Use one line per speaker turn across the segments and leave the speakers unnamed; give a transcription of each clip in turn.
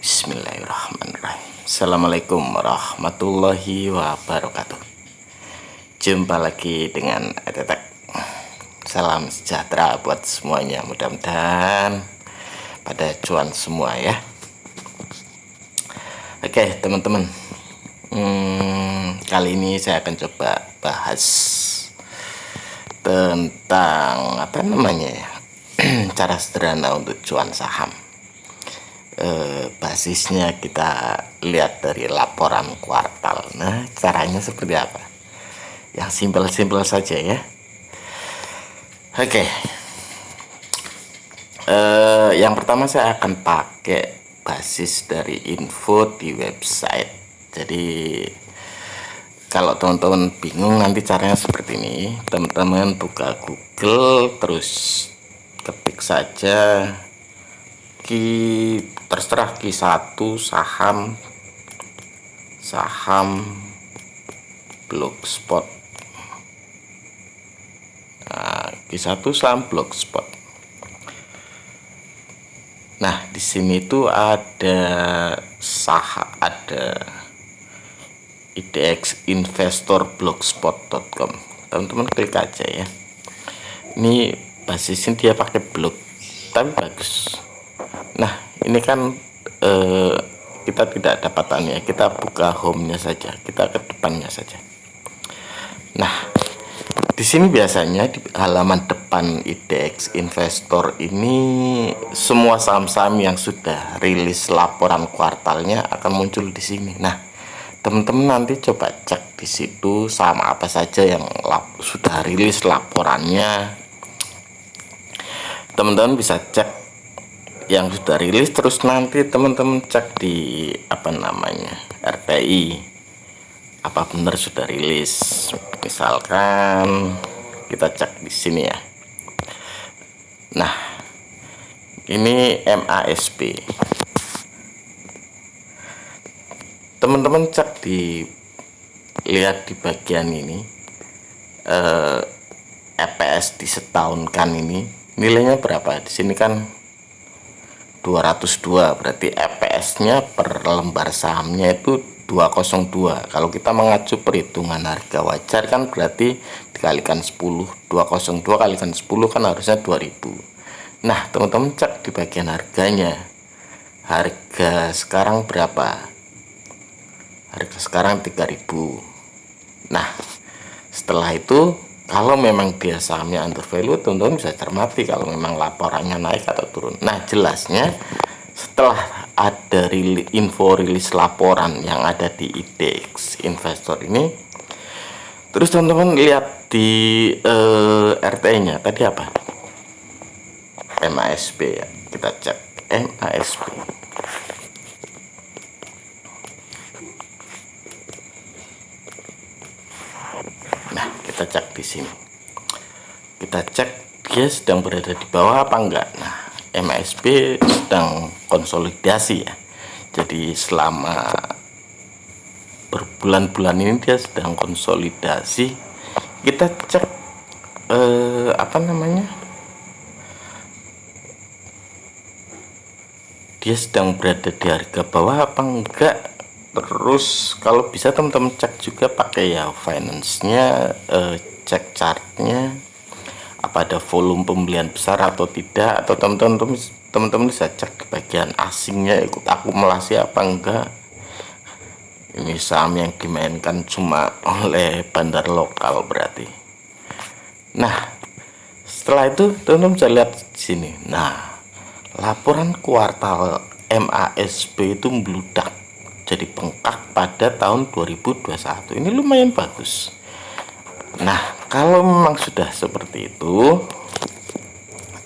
Bismillahirrahmanirrahim. Assalamualaikum warahmatullahi wabarakatuh. Jumpa lagi dengan Etetek. Salam sejahtera buat semuanya. Mudah-mudahan pada cuan semua ya. Oke teman-teman, kali ini saya akan coba bahas tentang cara sederhana untuk cuan saham. Basisnya kita lihat dari laporan kuartal. Nah, caranya seperti apa? Yang simpel-simpel saja ya. Oke. Yang pertama saya akan pakai basis dari info di website. Jadi kalau teman-teman bingung nanti caranya seperti ini. Teman-teman buka Google, terus ketik saja terserah Q1 saham blogspot. Nah, Q1 saham blogspot. Nah, di sini tuh ada IDX investor blogspot.com. Teman-teman klik aja ya. Ini basisnya dia pakai blog, tapi bagus. Nah, ini kan kita tidak dapatannya, kita buka home-nya saja, kita ke depannya saja. Nah, di sini biasanya di halaman depan IDX Investor ini semua saham-saham yang sudah rilis laporan kuartalnya akan muncul di sini. Nah, teman-teman nanti coba cek di situ saham apa saja yang sudah rilis laporannya. Teman-teman bisa cek yang sudah rilis, terus nanti teman-teman cek di RPI apa benar sudah rilis. Misalkan kita cek di sini ya. Nah, ini MASB. Teman-teman cek lihat di bagian ini EPS disetahunkan ini nilainya berapa. Di sini kan 202, berarti EPS-nya per lembar sahamnya itu 202. Kalau kita mengacu perhitungan harga wajar kan berarti dikalikan 10, 202 kalikan 10 kan harusnya 2000. Nah, teman-teman cek di bagian harganya. Harga sekarang berapa? Harga sekarang 3000. Nah, setelah itu kalau memang dia sahamnya under value, teman-teman bisa cermati kalau memang laporannya naik atau turun. Nah, jelasnya setelah ada info rilis laporan yang ada di IDX Investor ini, terus teman-teman lihat di RT-nya tadi apa? MASB ya. Kita cek MASB. Kita cek di sini, kita cek dia sedang berada di bawah apa enggak. Nah, MASB sedang konsolidasi ya, jadi selama berbulan-bulan ini dia sedang konsolidasi. Kita cek dia sedang berada di harga bawah apa enggak. Terus kalau bisa teman-teman cek juga pakai ya finance-nya, cek chartnya apa ada volume pembelian besar atau tidak, atau teman-teman bisa cek di bagian asingnya ikut akumulasi apa enggak. Ini saham yang dimainkan cuma oleh bandar lokal berarti. Nah, setelah itu teman-teman bisa lihat di sini. Nah, laporan kuartal MASB itu meludak jadi bengkak pada tahun 2021. Ini lumayan bagus. Nah, kalau memang sudah seperti itu,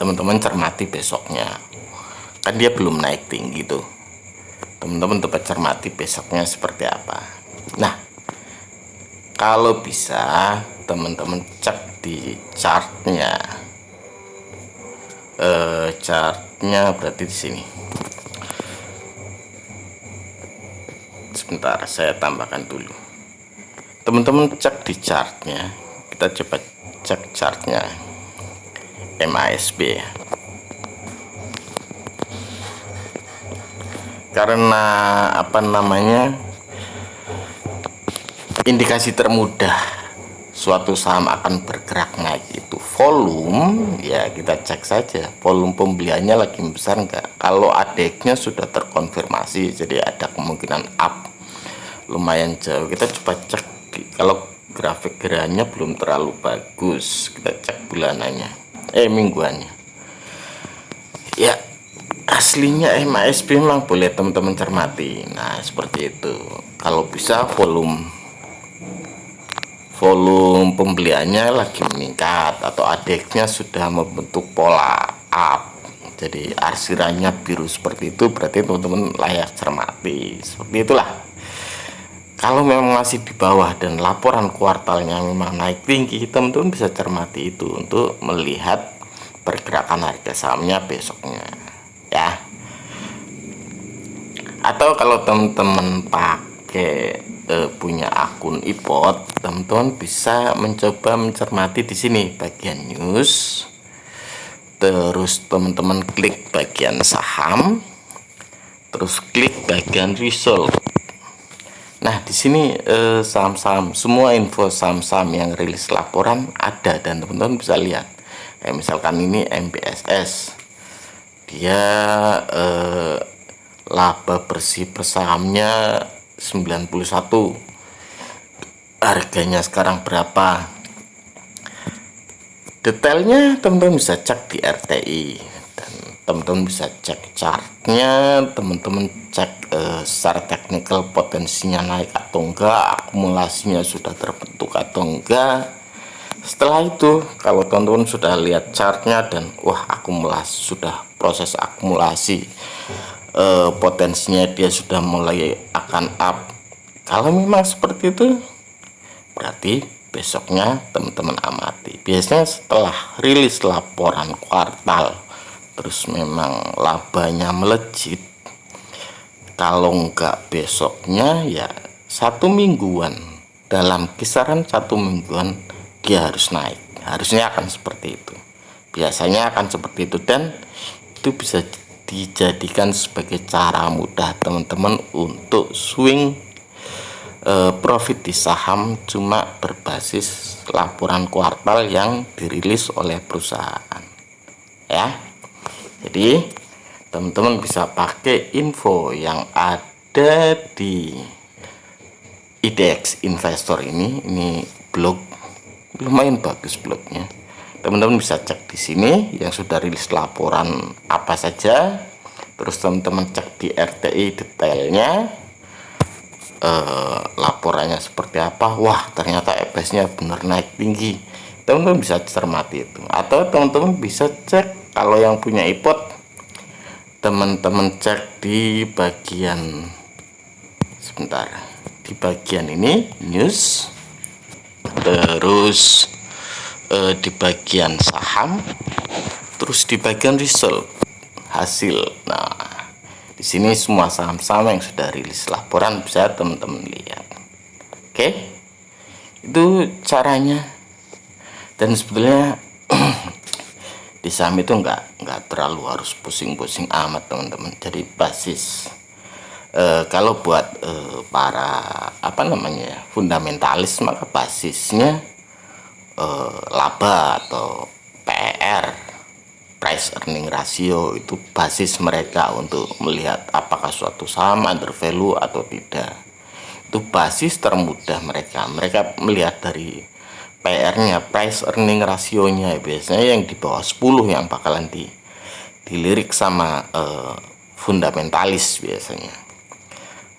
teman-teman cermati besoknya. Kan dia belum naik tinggi tuh. Teman-teman dapat cermati besoknya seperti apa. Nah, kalau bisa teman-teman cek di chartnya. Chartnya berarti di sini. Sebentar, saya tambahkan dulu. Teman-teman cek di chartnya. Kita coba cek chartnya MASB ya. karena apa namanya, indikasi termudah suatu saham akan bergerak naik itu volume. Ya kita cek saja volume pembeliannya lagi besar enggak. Kalau ADX-nya sudah terkonfirmasi, jadi ada kemungkinan up lumayan jauh. Kita coba cek kalau grafik gerahannya belum terlalu bagus, kita cek bulanannya, mingguannya. Ya aslinya MASB memang boleh teman-teman cermati. Nah seperti itu. Kalau bisa volume pembeliannya lagi meningkat atau ADX-nya sudah membentuk pola up, jadi arsirannya biru seperti itu, berarti teman-teman layak cermati. Seperti itulah. Kalau memang masih di bawah dan laporan kuartalnya memang naik tinggi, teman-teman bisa cermati itu untuk melihat pergerakan harga sahamnya besoknya ya. Atau kalau teman-teman pakai punya akun iPod, teman-teman bisa mencoba mencermati di sini bagian news, terus teman-teman klik bagian saham, terus klik bagian result. Nah di sini saham-saham, semua info saham-saham yang rilis laporan ada dan teman-teman bisa lihat. Misalkan ini MBSS, dia laba bersih per sahamnya 91, harganya sekarang berapa, detailnya teman-teman bisa cek di RTI, dan teman-teman bisa cek chartnya, teman-teman cek secara teknikal potensinya naik atau enggak, akumulasinya sudah terbentuk atau enggak. Setelah itu kalau teman-teman sudah lihat chartnya dan wah akumulasi, sudah proses akumulasi, potensinya dia sudah mulai akan up, kalau memang seperti itu berarti besoknya teman-teman amati. Biasanya setelah rilis laporan kuartal terus memang labanya melejit, kalau enggak besoknya ya satu mingguan, dalam kisaran satu mingguan dia harus naik, harusnya akan seperti itu, biasanya akan seperti itu. Dan itu bisa dijadikan sebagai cara mudah teman-teman untuk swing profit di saham cuma berbasis laporan kuartal yang dirilis oleh perusahaan ya. Jadi teman-teman bisa pakai info yang ada di IDX Investor ini blog lumayan bagus blognya. Teman-teman bisa cek di sini yang sudah rilis laporan apa saja, terus teman-teman cek di RTI detailnya, laporannya seperti apa. Wah ternyata EPS-nya benar naik tinggi, teman-teman bisa cermati itu. Atau teman-teman bisa cek, kalau yang punya iPod, teman-teman cek di bagian, sebentar, di bagian ini news, terus di bagian saham, terus di bagian result hasil. Nah di sini semua saham-saham yang sudah rilis laporan bisa teman-teman lihat. Oke, itu caranya. Dan sebetulnya di saham itu nggak terlalu harus pusing-pusing amat teman-teman. Jadi basis kalau buat para apa namanya fundamentalis, maka basisnya laba atau PER, price earning ratio, itu basis mereka untuk melihat apakah suatu saham under value atau tidak. Itu basis termudah mereka melihat dari PR-nya, price earning rasionya. Biasanya yang di bawah 10 yang bakalan dilirik sama fundamentalis biasanya.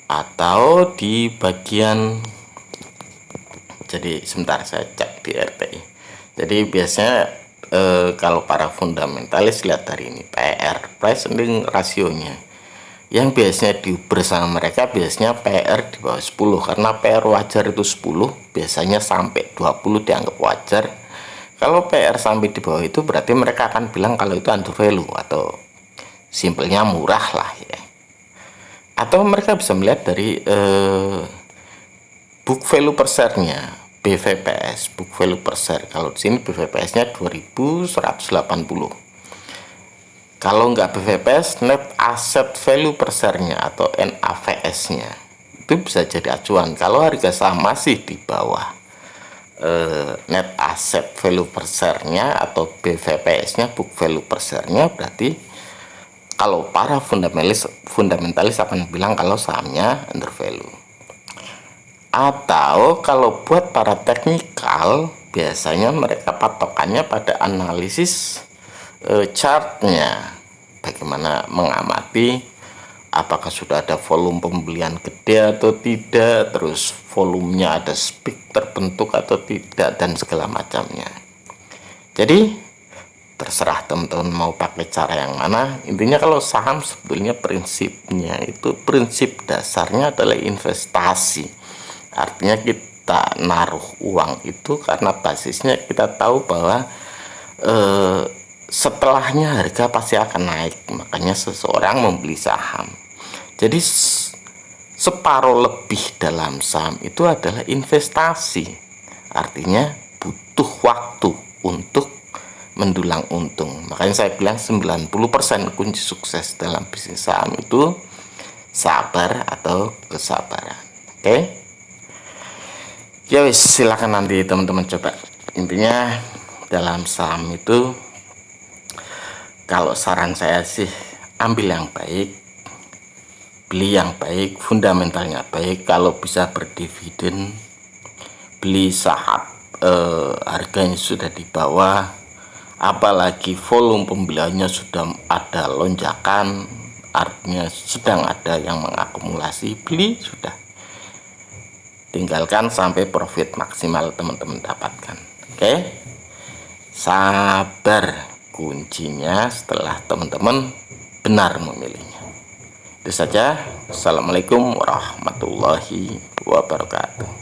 Atau di bagian, jadi sebentar saya cek di RTI. Jadi biasanya kalau para fundamentalis lihat dari ini PR, price earning rasionya, yang biasanya diuber sama mereka biasanya PR di bawah 10, karena PR wajar itu 10, biasanya sampai 20 dianggap wajar. Kalau PR sampai di bawah itu berarti mereka akan bilang kalau itu under value atau simpelnya murah lah ya. Atau mereka bisa melihat dari book value per share-nya, BVPS, book value per share. Kalau di sini BVPS-nya 2180. Kalau nggak BVPS, net asset value per share-nya atau NAVS-nya itu bisa jadi acuan. Kalau harga saham masih di bawah net asset value per share-nya atau BVPS-nya, book value per share-nya, berarti kalau para fundamentalis akan bilang kalau sahamnya undervalue. Atau kalau buat para teknikal, biasanya mereka patokannya pada analisis chartnya, bagaimana mengamati apakah sudah ada volume pembelian gede atau tidak, terus volumenya ada spik terbentuk atau tidak, dan segala macamnya. Jadi terserah teman-teman mau pakai cara yang mana. Intinya kalau saham sebetulnya prinsipnya itu, prinsip dasarnya adalah investasi. Artinya kita naruh uang itu karena basisnya kita tahu bahwa setelahnya harga pasti akan naik, makanya seseorang membeli saham. Jadi separuh lebih dalam saham itu adalah investasi, artinya butuh waktu untuk mendulang untung. Makanya saya bilang 90% kunci sukses dalam bisnis saham itu sabar atau kesabaran. Oke? Ya wis, silakan nanti teman-teman coba. Intinya dalam saham itu, kalau saran saya sih, ambil yang baik, beli yang baik, fundamentalnya baik. Kalau bisa berdividen, beli saat harganya sudah di bawah, apalagi volume pembeliannya sudah ada lonjakan, artinya sedang ada yang mengakumulasi, beli sudah. Tinggalkan sampai profit maksimal teman-teman dapatkan. Oke? Sabar kuncinya setelah teman-teman benar memilihnya. Itu saja. Assalamualaikum warahmatullahi wabarakatuh.